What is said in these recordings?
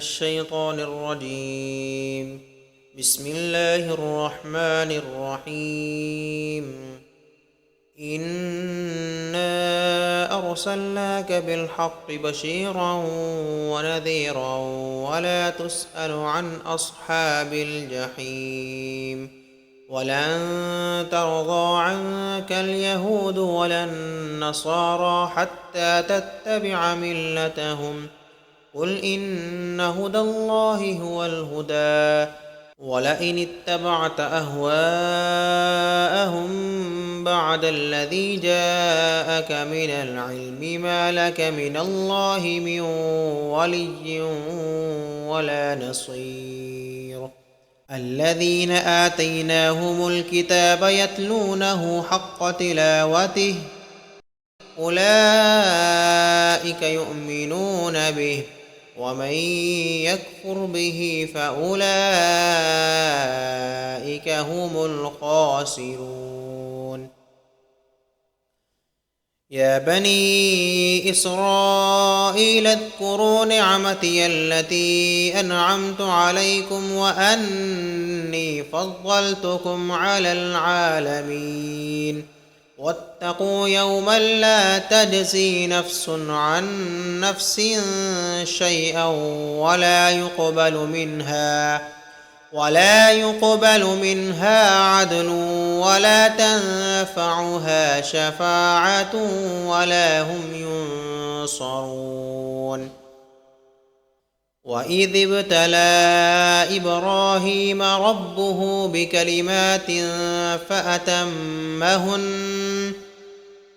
الشيطان الرجيم. بسم الله الرحمن الرحيم. إنا أرسلناك بالحق بشيرا ونذيرا ولا تسأل عن أصحاب الجحيم. ولن ترضى عنك اليهود ولا النصارى حتى تتبع ملتهم. قل إن هدى الله هو الهدى. ولئن اتبعت أهواءهم بعد الذي جاءك من العلم ما لك من الله من ولي ولا نصير. الذين آتيناهم الكتاب يتلونه حق تلاوته أولئك يؤمنون به ومن يكفر به فأولئك هم الخاسرون. يا بني إسرائيل اذكروا نعمتي التي أنعمت عليكم وأني فضلتكم على العالمين. واتقوا يوما لا تجزي نفس عن نفس شيئا ولا يقبل منها عدل ولا تنفعها شفاعة ولا هم ينصرون. وإذ ابتلى إبراهيم ربه بكلمات فأتمهن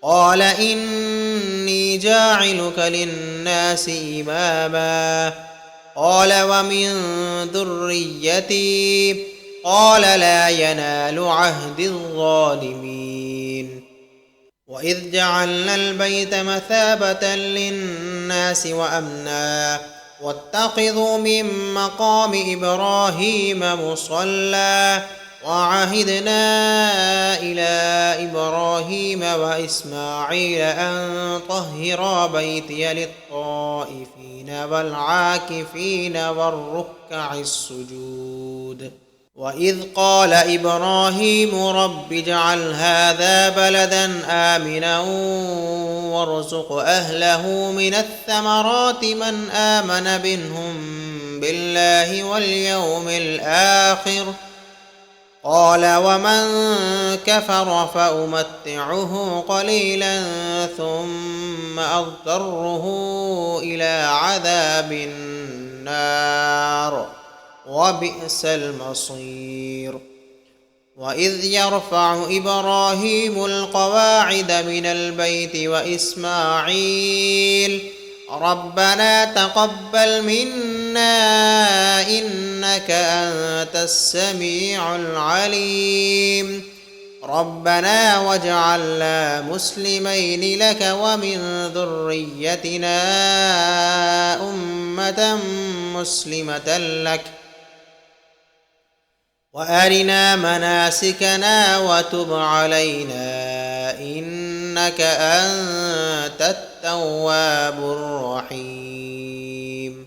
قال إني جاعلك للناس إماما قال ومن ذريتي قال لا ينال عهد الظالمين. وإذ جعلنا البيت مثابة للناس وأمنا واتخذوا من مقام إبراهيم مصلى وعهدنا إلى إبراهيم وإسماعيل أن طهرا بيتي للطائفين والعاكفين والركع السجود. وإذ قال إبراهيم رب اجعل هذا بلدا آمنا وارزق أهله من الثمرات من آمن منهم بالله واليوم الآخر قال ومن كفر فأمتعه قليلا ثم أضطره إلى عذاب النار وبئس المصير. وإذ يرفع إبراهيم القواعد من البيت وإسماعيل ربنا تقبل منا إنك أنت السميع العليم ربنا واجعلنا مسلمين لك ومن ذريتنا أمة مسلمة لك وأرنا مناسكنا وتب علينا إنك أنت التواب الرحيم.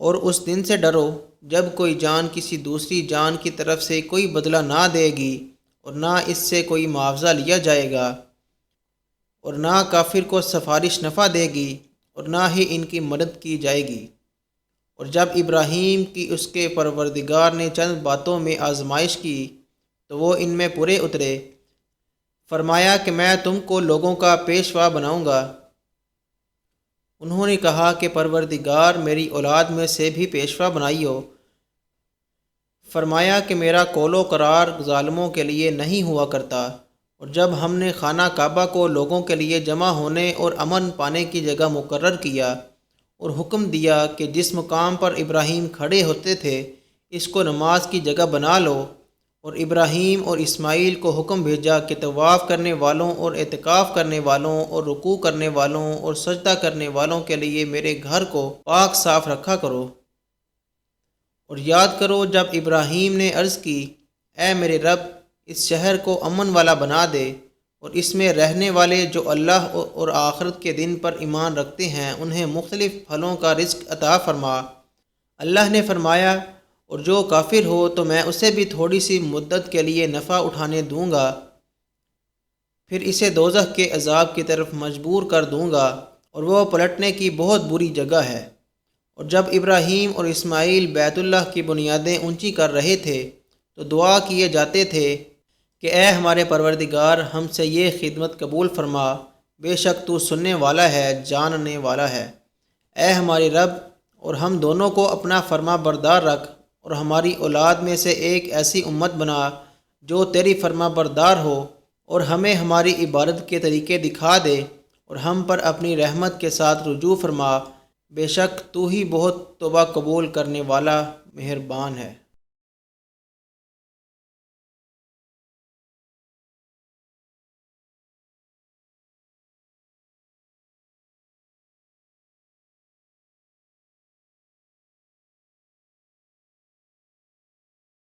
اور اس دن سے ڈرو جب کوئی جان کسی دوسری جان کی طرف سے کوئی بدلہ نہ دے گی اور نہ اس سے کوئی معاوضہ لیا جائے گا، اور نہ کافر کو سفارش نفع دے گی اور نہ ہی ان کی مدد کی جائے گی۔ اور جب ابراہیم کی اس کے پروردگار نے چند باتوں میں آزمائش کی تو وہ ان میں پورے اترے۔ فرمایا کہ میں تم کو لوگوں کا پیشوا بناؤں گا۔ انہوں نے کہا کہ پروردگار میری اولاد میں سے بھی پیشوا بنائیو۔ فرمایا کہ میرا قول و قرار ظالموں کے لیے نہیں ہوا کرتا۔ اور جب ہم نے خانہ کعبہ کو لوگوں کے لیے جمع ہونے اور امن پانے کی جگہ مقرر کیا اور حکم دیا کہ جس مقام پر ابراہیم کھڑے ہوتے تھے اس کو نماز کی جگہ بنا لو، اور ابراہیم اور اسماعیل کو حکم بھیجا کہ طواف کرنے والوں اور اعتکاف کرنے والوں اور رکوع کرنے والوں اور سجدہ کرنے والوں کے لیے میرے گھر کو پاک صاف رکھا کرو۔ اور یاد کرو جب ابراہیم نے عرض کی، اے میرے رب، اس شہر کو امن والا بنا دے اور اس میں رہنے والے جو اللہ اور آخرت کے دن پر ایمان رکھتے ہیں انہیں مختلف پھلوں کا رزق عطا فرما۔ اللہ نے فرمایا، اور جو کافر ہو تو میں اسے بھی تھوڑی سی مدت کے لیے نفع اٹھانے دوں گا، پھر اسے دوزخ کے عذاب کی طرف مجبور کر دوں گا اور وہ پلٹنے کی بہت بری جگہ ہے۔ اور جب ابراہیم اور اسماعیل بیت اللہ کی بنیادیں اونچی کر رہے تھے تو دعا کیے جاتے تھے کہ اے ہمارے پروردگار، ہم سے یہ خدمت قبول فرما، بے شک تو سننے والا ہے، جاننے والا ہے۔ اے ہمارے رب، اور ہم دونوں کو اپنا فرما بردار رکھ اور ہماری اولاد میں سے ایک ایسی امت بنا جو تیری فرما بردار ہو، اور ہمیں ہماری عبادت کے طریقے دکھا دے اور ہم پر اپنی رحمت کے ساتھ رجوع فرما، بے شک تو ہی بہت توبہ قبول کرنے والا مہربان ہے۔